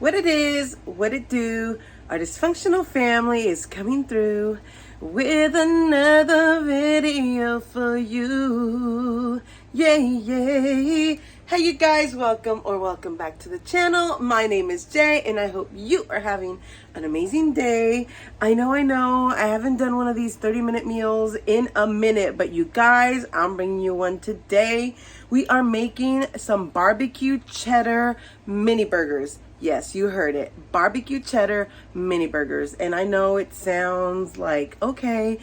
What it is, what it do. Our dysfunctional family is coming through with another video for you. Yay, yay. Hey you guys, welcome back to the channel. My name is Jay and I hope you are having an amazing day. I know, I haven't done one of these 30-minute meals in a minute, but you guys, I'm bringing you one today. We are making some barbecue cheddar mini burgers. Yes, you heard it. Barbecue cheddar mini burgers. And I know it sounds like, okay,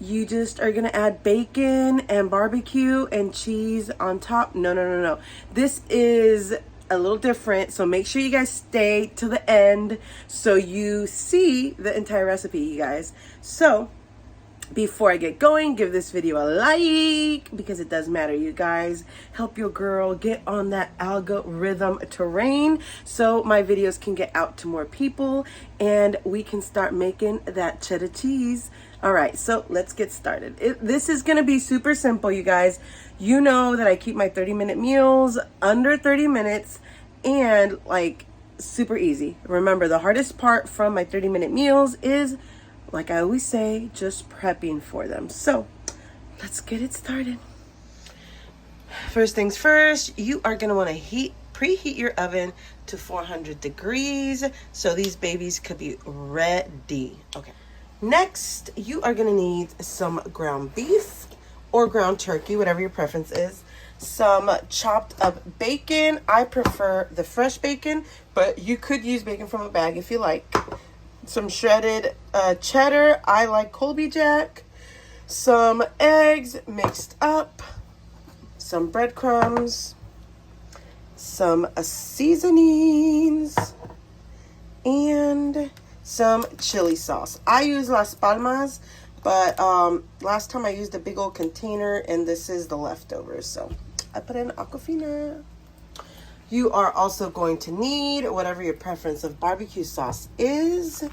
you just are going to add bacon and barbecue and cheese on top. No. This is a little different. So make sure you guys stay to the end so you see the entire recipe, you guys. So before I get going, give this video a like because it does matter, you guys. Help your girl get on that algorithm terrain so my videos can get out to more people and we can start making that cheddar cheese. All right, so let's get started. This is going to be super simple, you guys. You know that I keep my 30-minute meals under 30 minutes and like super easy. Remember, the hardest part from my 30-minute meals is, like I always say, just prepping for them. So let's get it started. First things first, you are gonna wanna preheat your oven to 400 degrees so these babies could be ready. Okay. Next, you are gonna need some ground beef or ground turkey, whatever your preference is. Some chopped up bacon. I prefer the fresh bacon, but you could use bacon from a bag if you like. Some shredded cheddar. I like Colby Jack. Some eggs mixed up. Some breadcrumbs. Some seasonings. And some chili sauce. I use Las Palmas, but last time I used a big old container and this is the leftovers. So I put in Aquafina. You are also going to need whatever your preference of barbecue sauce is,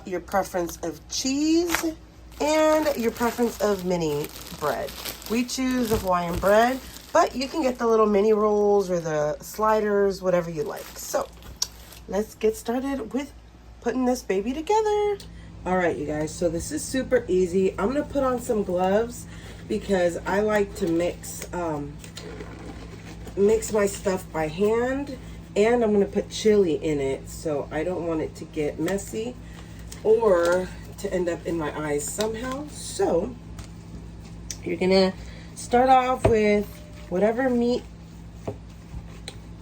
your preference of cheese, and your preference of mini bread. We choose the Hawaiian bread, but you can get the little mini rolls or the sliders, whatever you like. So let's get started with putting this baby together. All right, you guys, so this is super easy. I'm gonna put on some gloves because I like to mix my stuff by hand, and I'm gonna put chili in it, so I don't want it to get messy or to end up in my eyes somehow. So you're gonna start off with whatever meat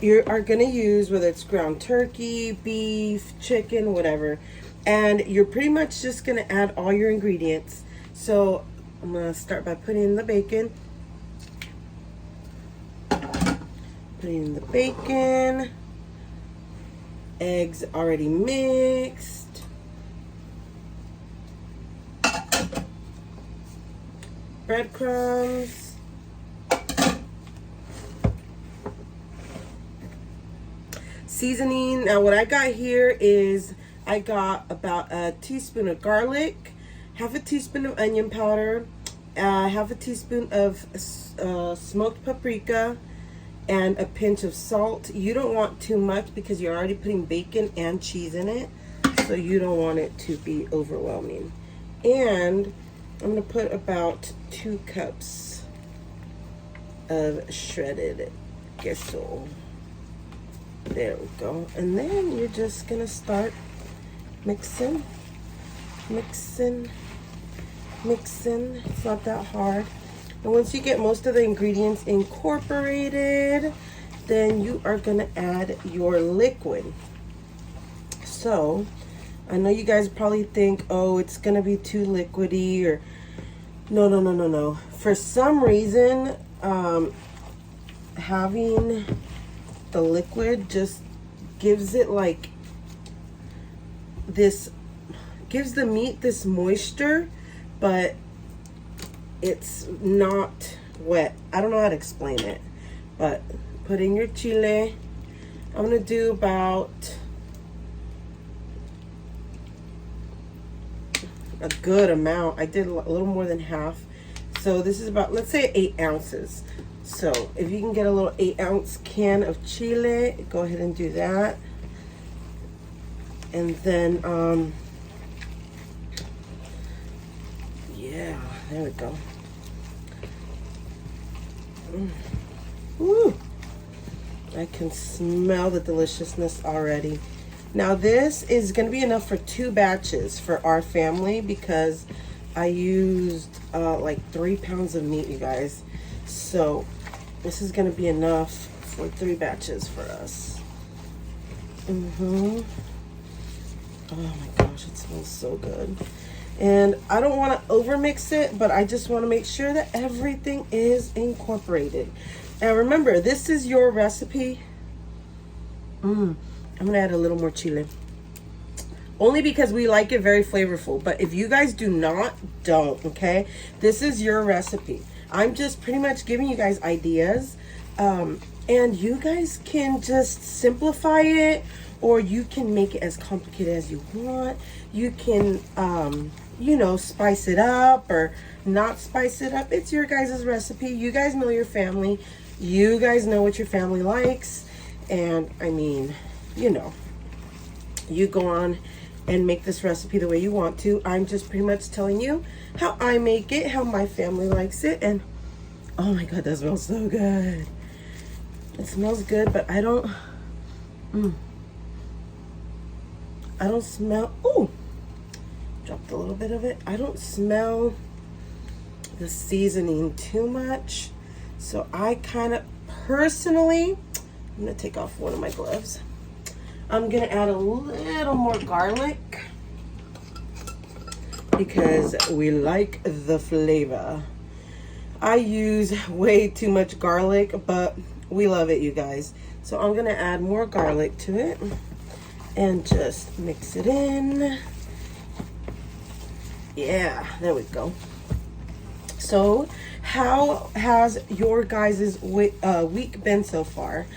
you are gonna use, whether it's ground turkey, beef, chicken, whatever, and you're pretty much just gonna add all your ingredients. So I'm gonna start by putting in the bacon. Putting in the bacon, eggs already mixed, breadcrumbs, seasoning. Now what I got here is I got about a teaspoon of garlic, half a teaspoon of onion powder, half a teaspoon of smoked paprika, and a pinch of salt. You don't want too much because you're already putting bacon and cheese in it, so you don't want it to be overwhelming. And I'm gonna put about 2 cups of shredded queso. There we go. And then you're just gonna start mixing. It's not that hard. And once you get most of the ingredients incorporated, then you are gonna add your liquid. So I know you guys probably think, oh, it's gonna be too liquidy, or no. For some reason, having the liquid just gives it like this, gives the meat this moisture, but it's not wet. I don't know how to explain it, but put in your chile. I'm gonna do about a good amount. I did a little more than half. So this is about, let's say 8 ounces. So if you can get a little 8-ounce can of chile, go ahead and do that. And then, yeah, there we go. Woo! I can smell the deliciousness already. Now this is gonna be enough for 2 batches for our family because I used like 3 pounds of meat, you guys. So this is gonna be enough for 3 batches for us. Oh my gosh, it smells so good. And I don't want to over mix it, but I just want to make sure that everything is incorporated. And remember, this is your recipe. I'm gonna add a little more chile, only because we like it very flavorful. But if you guys do not, don't. Okay, this is your recipe. I'm just pretty much giving you guys ideas, and you guys can just simplify it, or you can make it as complicated as you want. You can you know, spice it up or not spice it up. It's your guys' recipe. You guys know your family. You guys know what your family likes. And I mean, you know, you go on and make this recipe the way you want to. I'm just pretty much telling you how I make it, how my family likes it. And oh my God, that smells so good. It smells good, but I don't smell, ooh, dropped a little bit of it. I don't smell the seasoning too much. So I kind of personally, I'm gonna take off one of my gloves. I'm gonna add a little more garlic because we like the flavor. I use way too much garlic, but we love it, you guys. So I'm gonna add more garlic to it and just mix it in. Yeah, there we go. So how has your guys' week been so far?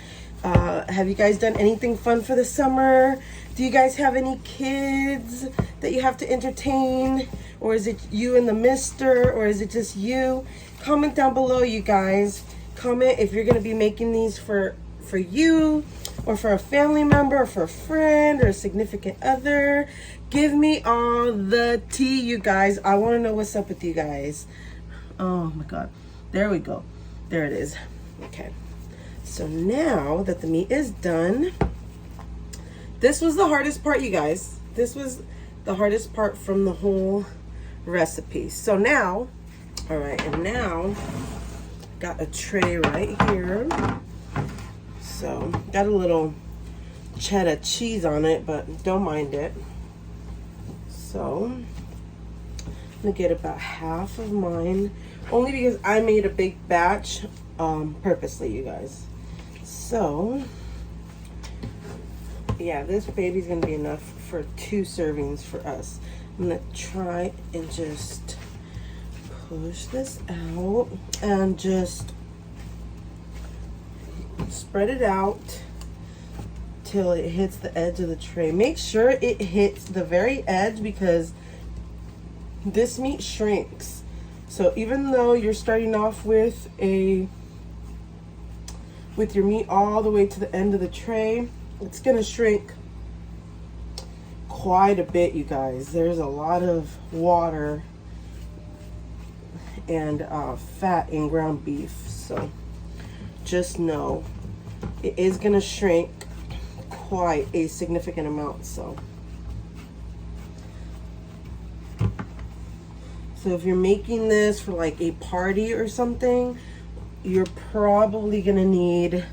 Have you guys done anything fun for the summer? Do you guys have any kids that you have to entertain? Or is it you and the mister? Or is it just you? Comment down below, you guys. Comment if you're going to be making these for you, or for a family member, or for a friend, or a significant other. Give me all the tea, you guys. I want to know what's up with you guys. Oh my God. There we go. There it is. Okay. So now that the meat is done, this was the hardest part, you guys. This was the hardest part from the whole recipe. So now, all right, and now got a tray right here. So got a little cheddar cheese on it, but don't mind it. So I'm gonna get about half of mine, only because I made a big batch purposely, you guys. So yeah, this baby's gonna be enough for 2 servings for us. I'm gonna try and just push this out and just spread it out till it hits the edge of the tray. Make sure it hits the very edge because this meat shrinks. So even though you're starting off with your meat all the way to the end of the tray, it's gonna shrink quite a bit, you guys. There's a lot of water and fat in ground beef, so just know it is gonna shrink quite a significant amount. So if you're making this for like a party or something, you're probably gonna need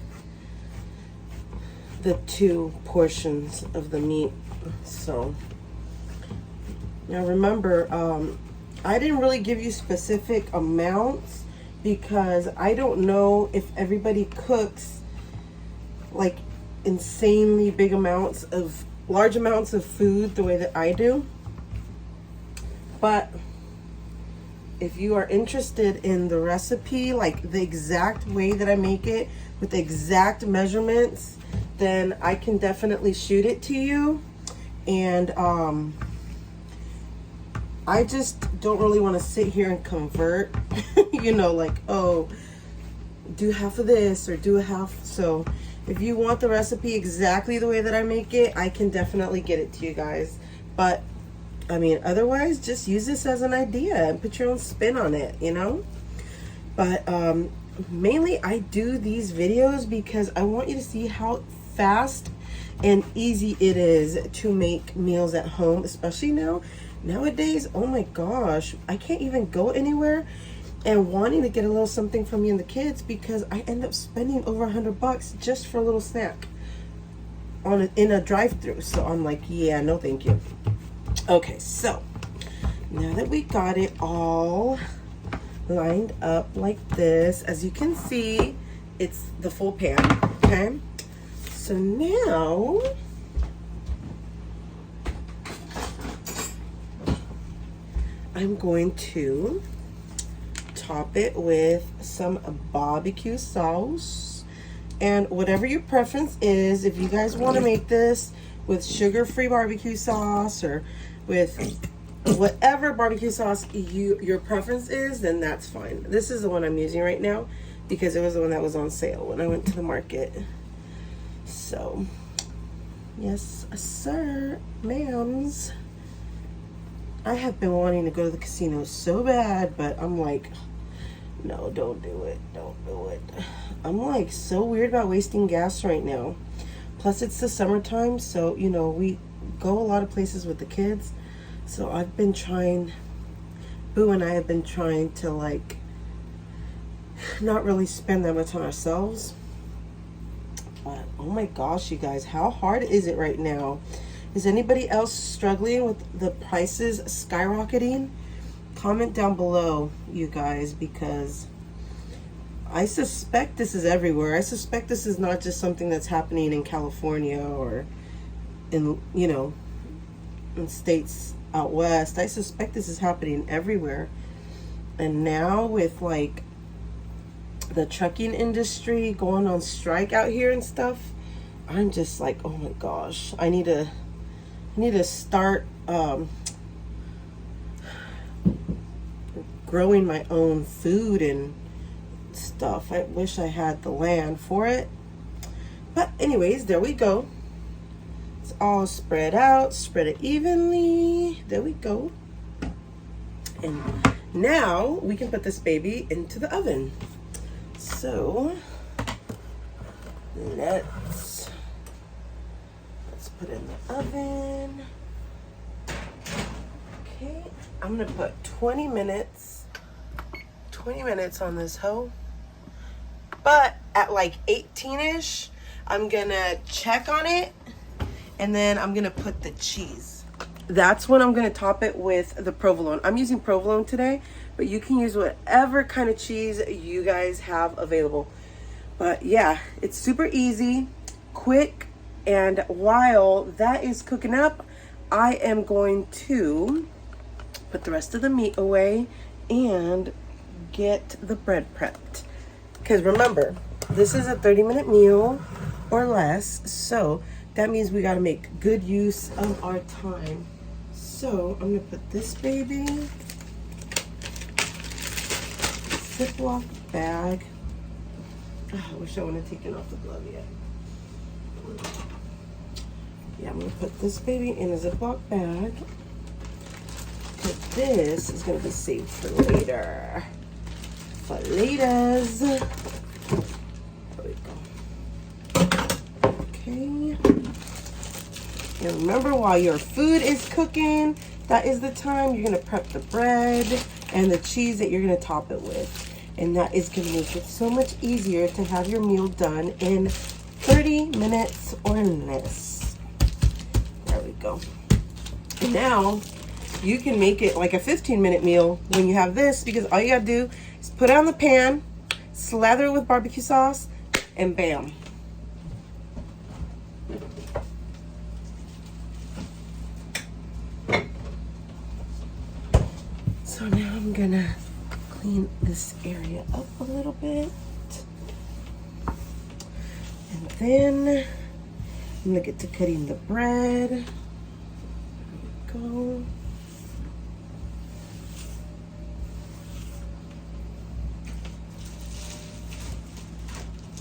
the 2 portions of the meat. So now remember, I didn't really give you specific amounts because I don't know if everybody cooks like insanely big amounts of large amounts of food the way that I do. But if you are interested in the recipe, like the exact way that I make it with the exact measurements, then I can definitely shoot it to you. And I just don't really want to sit here and convert, you know, like, oh, do half of this or do a half. So If you want the recipe exactly the way that I make it, I can definitely get it to you guys. But, I mean, otherwise, just use this as an idea and put your own spin on it, you know? But, mainly, I do these videos because I want you to see how fast and easy it is to make meals at home, especially nowadays. Oh my gosh, I can't even go anywhere and wanting to get a little something for me and the kids because I end up spending over $100 just for a little snack in a drive-through. So I'm like, yeah, no thank you. Okay, so now that we got it all lined up like this, as you can see, it's the full pan. Okay, so now I'm going to top it with some barbecue sauce, and whatever your preference is. If you guys want to make this with sugar-free barbecue sauce or with whatever barbecue sauce your preference is, then that's fine. This is the one I'm using right now because it was the one that was on sale when I went to the market. So yes sir, ma'ams. I have been wanting to go to the casino so bad, but I'm like, no, don't do it. Don't do it. I'm like so weird about wasting gas right now. Plus it's the summertime, so you know, we go a lot of places with the kids. So I've been trying, Boo and I have been trying to like not really spend that much on ourselves. But oh my gosh, you guys, how hard is it right now? Is anybody else struggling with the prices skyrocketing? Comment down below, you guys, because I suspect this is everywhere. I suspect this is not just something that's happening in California or in, you know, in states out west. I suspect this is happening everywhere. And now with like the trucking industry going on strike out here and stuff, I'm just like, oh my gosh, I need to start growing my own food and stuff. I wish I had the land for it. But anyways, there we go. It's all spread out, spread it evenly. There we go. And now we can put this baby into the oven. So let's put it in the oven. Okay, I'm gonna put 20 minutes on this hoe. But at like 18-ish, I'm gonna check on it, and then I'm gonna put the cheese. That's when I'm gonna top it with the provolone. I'm using provolone today, but you can use whatever kind of cheese you guys have available. But yeah, it's super easy, quick, and while that is cooking up, I am going to put the rest of the meat away and get the bread prepped. Because remember, this is a 30-minute meal or less, so that means we got to make good use of our time. So I'm going to put this baby in a Ziploc bag. Oh, I wish I wouldn't have taken off the glove yet. Yeah, I'm going to put this baby in a Ziploc bag. But this is going to be saved for later. For laters. There we go. Okay. And remember, while your food is cooking, that is the time you're going to prep the bread and the cheese that you're going to top it with. And that is going to make it so much easier to have your meal done in 30 minutes or less. There we go. And now you can make it like a 15-minute meal when you have this, because all you got to do is put it on the pan, slather it with barbecue sauce, and bam. So now I'm gonna clean this area up a little bit. And then I'm gonna get to cutting the bread. There we go.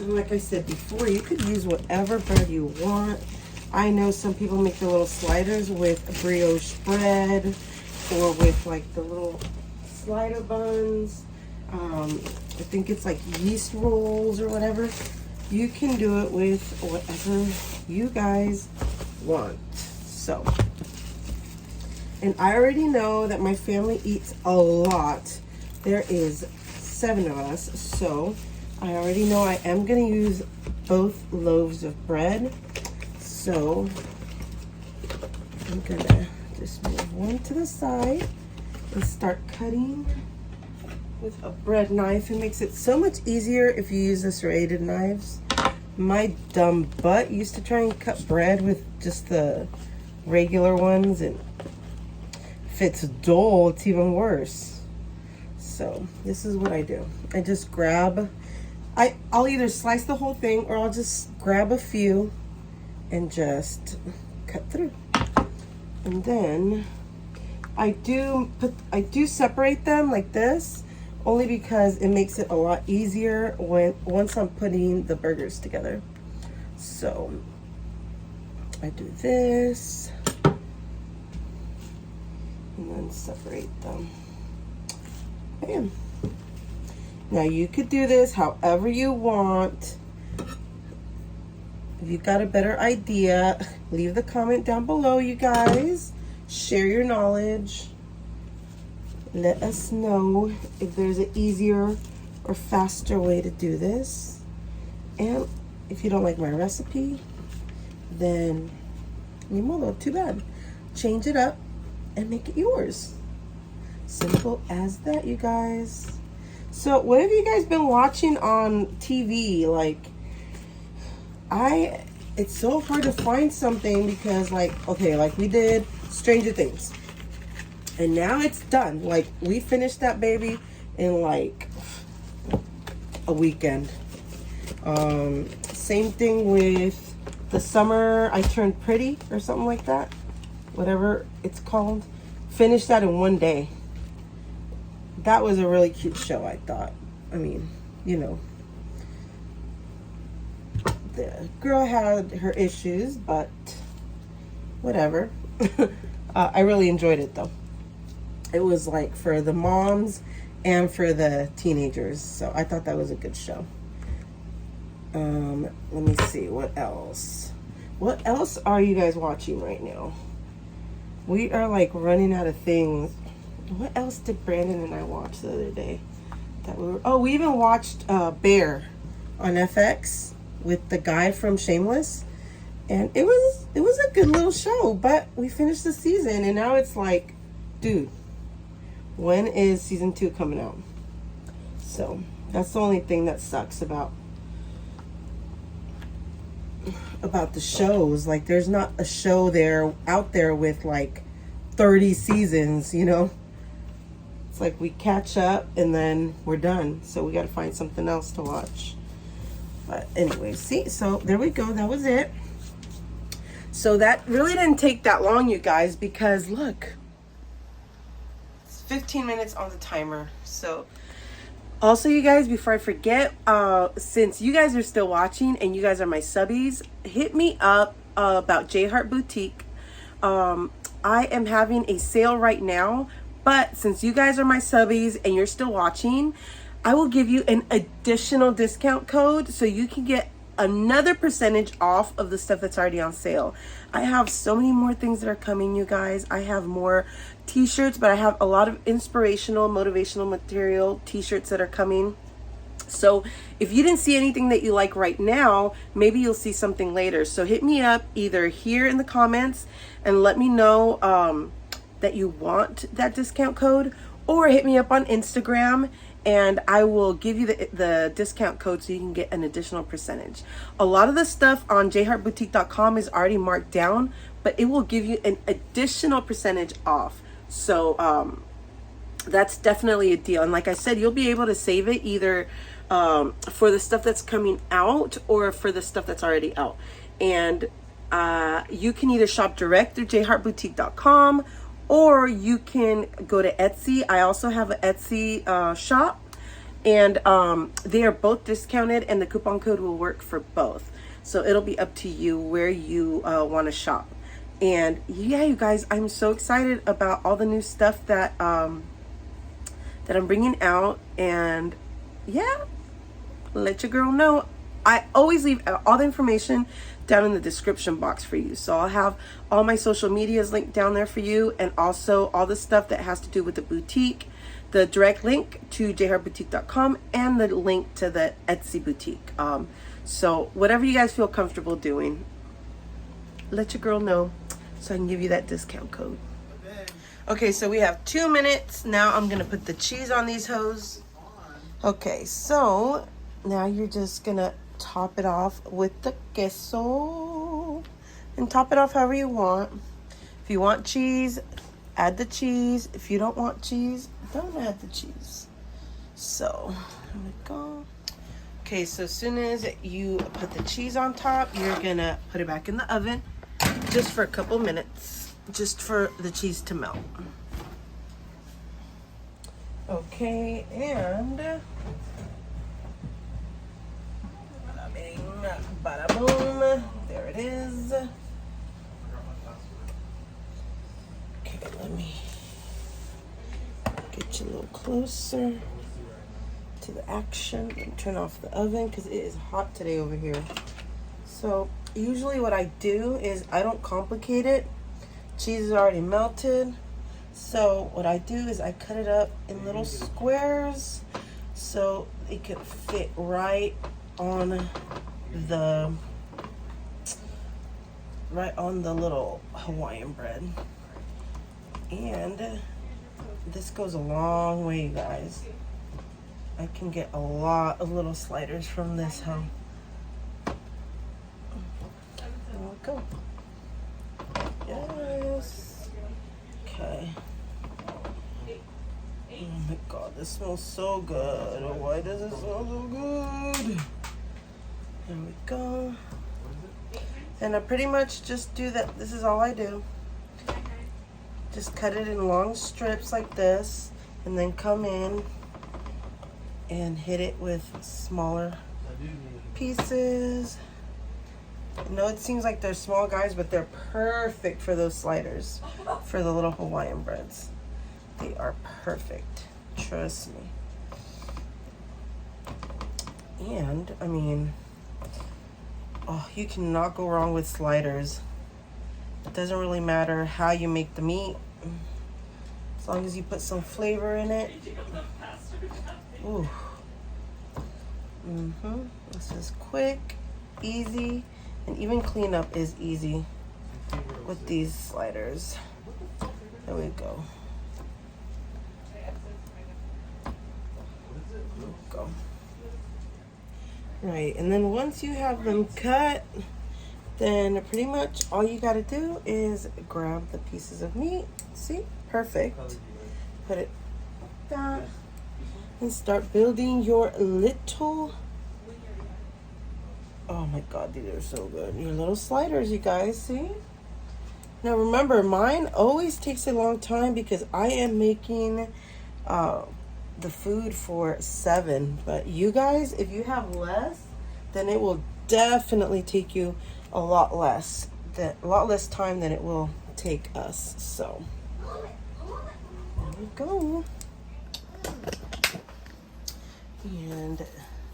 And like I said before, you could use whatever bread you want. I know some people make the little sliders with a brioche bread or with like the little slider buns. I think it's like yeast rolls or whatever. You can do it with whatever you guys want. So, and I already know that my family eats a lot. There is 7 of us, so I already know I am gonna use both loaves of bread. So I'm gonna just move one to the side and start cutting with a bread knife. It makes it so much easier if you use the serrated knives. My dumb butt used to try and cut bread with just the regular ones, and if it's dull, it's even worse. So this is what I do. I just grab, I'll either slice the whole thing or I'll just grab a few and just cut through. And then I do separate them like this, only because it makes it a lot easier once I'm putting the burgers together. So I do this and then separate them. Bam. Now you could do this however you want. If you've got a better idea, leave the comment down below, you guys. Share your knowledge. Let us know if there's an easier or faster way to do this. And if you don't like my recipe, then ni modo, too bad. Change it up and make it yours. Simple as that, you guys. So what have you guys been watching on TV? Like, it's so hard to find something because, like, okay, like we did Stranger Things. And now it's done. Like, we finished that baby in like a weekend. Same thing with The Summer I Turned Pretty or something like that. Whatever it's called. Finished that in one day. That was a really cute show, I thought. I mean, you know. The girl had her issues, but whatever. I really enjoyed it though. It was like for the moms and for the teenagers, so I thought that was a good show. Let me see, what else? What else are you guys watching right now? We are like running out of things. What else did Brandon and I watch the other day? We even watched Bear on FX with the guy from Shameless, and it was a good little show. But we finished the season, and now it's like, dude, when is season 2 coming out? So that's the only thing that sucks about the shows. Like, there's not a show out there with like 30 seasons, you know. It's like we catch up and then we're done, so we got to find something else to watch. But anyway, see, so there we go. That was it. So that really didn't take that long, you guys, because look, it's 15 minutes on the timer. So also, you guys, before I forget, since you guys are still watching and you guys are my subbies, hit me up about yeahhhh Boutique. I am having a sale right now, but since you guys are my subbies and you're still watching, I will give you an additional discount code so you can get another percentage off of the stuff that's already on sale. I have so many more things that are coming, you guys. I have more t-shirts, but I have a lot of inspirational, motivational material t-shirts that are coming. So if you didn't see anything that you like right now, maybe you'll see something later. So hit me up either here in the comments and let me know that you want that discount code, or hit me up on Instagram and I will give you the discount code so you can get an additional percentage. A lot of the stuff on yeahhhboutique.com is already marked down, but it will give you an additional percentage off. So that's definitely a deal. And like I said, you'll be able to save it either for the stuff that's coming out or for the stuff that's already out. And you can either shop direct through yeahhhboutique.com, or you can go to Etsy. I also have an Etsy shop, And they are both discounted, and the coupon code will work for both. So it'll be up to you where you want to shop. And yeah, you guys, I'm so excited about all the new stuff that that I'm bringing out. And yeah, let your girl know. I always leave all the information down in the description box for you. So I'll have all my social medias linked down there for you, and also all the stuff that has to do with the boutique, the direct link to yeahhhboutique.com, and the link to the Etsy boutique. So whatever you guys feel comfortable doing, let your girl know so I can give you that discount code. Okay, so we have 2 minutes. Now I'm gonna put the cheese on these hoes. Okay, so now you're just gonna top it off with the queso, and top it off however you want. If you want cheese, add the cheese. If you don't want cheese, don't add the cheese. So here we go. Okay, so as soon as you put the cheese on top, you're gonna put it back in the oven just for a couple minutes, just for the cheese to melt. Okay, and bada bing, bada boom, there it is. Okay, let me get you a little closer to the action and turn off the oven because it is hot today over here. So usually what I do is I don't complicate it. Cheese is already melted. So what I do is I cut it up in little squares so it can fit right on the little Hawaiian bread. And this goes a long way, you guys. I can get a lot of little sliders from this hoe. There we go. Yes. Okay. Oh my god, this smells so good. Why does it smell so good? There we go. And I pretty much just do that. This is all I do. Just cut it in long strips like this, and then come in and hit it with smaller pieces. I know it seems like they're small, guys, but they're perfect for those sliders, for the little Hawaiian breads. They are perfect, trust me. And I mean, oh, you cannot go wrong with sliders. It doesn't really matter how you make the meat, as long as you put some flavor in it. Ooh. This is quick, easy, and even cleanup is easy with these sliders. There we go. There we go. Right, and then once you have them cut, then pretty much all you gotta do is grab the pieces of meat. See? Perfect. Put it down and start building your little, oh my god, these are so good, your little sliders, you guys. See? Now remember, mine always takes a long time because I am making the food for 7, but you guys, if you have less, then it will definitely take you a lot less time than it will take us. So there we go. And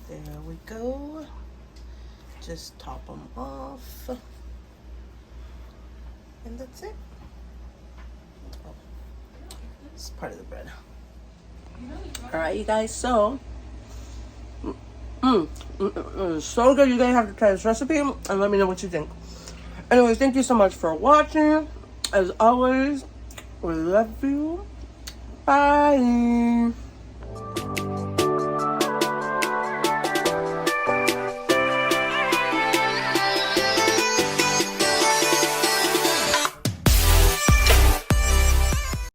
there we go. Just top them off. And that's it. Oh, this is part of the bread. All right, you guys, so so good. You guys have to try this recipe and let me know what you think. Anyways, thank you so much for watching. As always, we love you. Bye.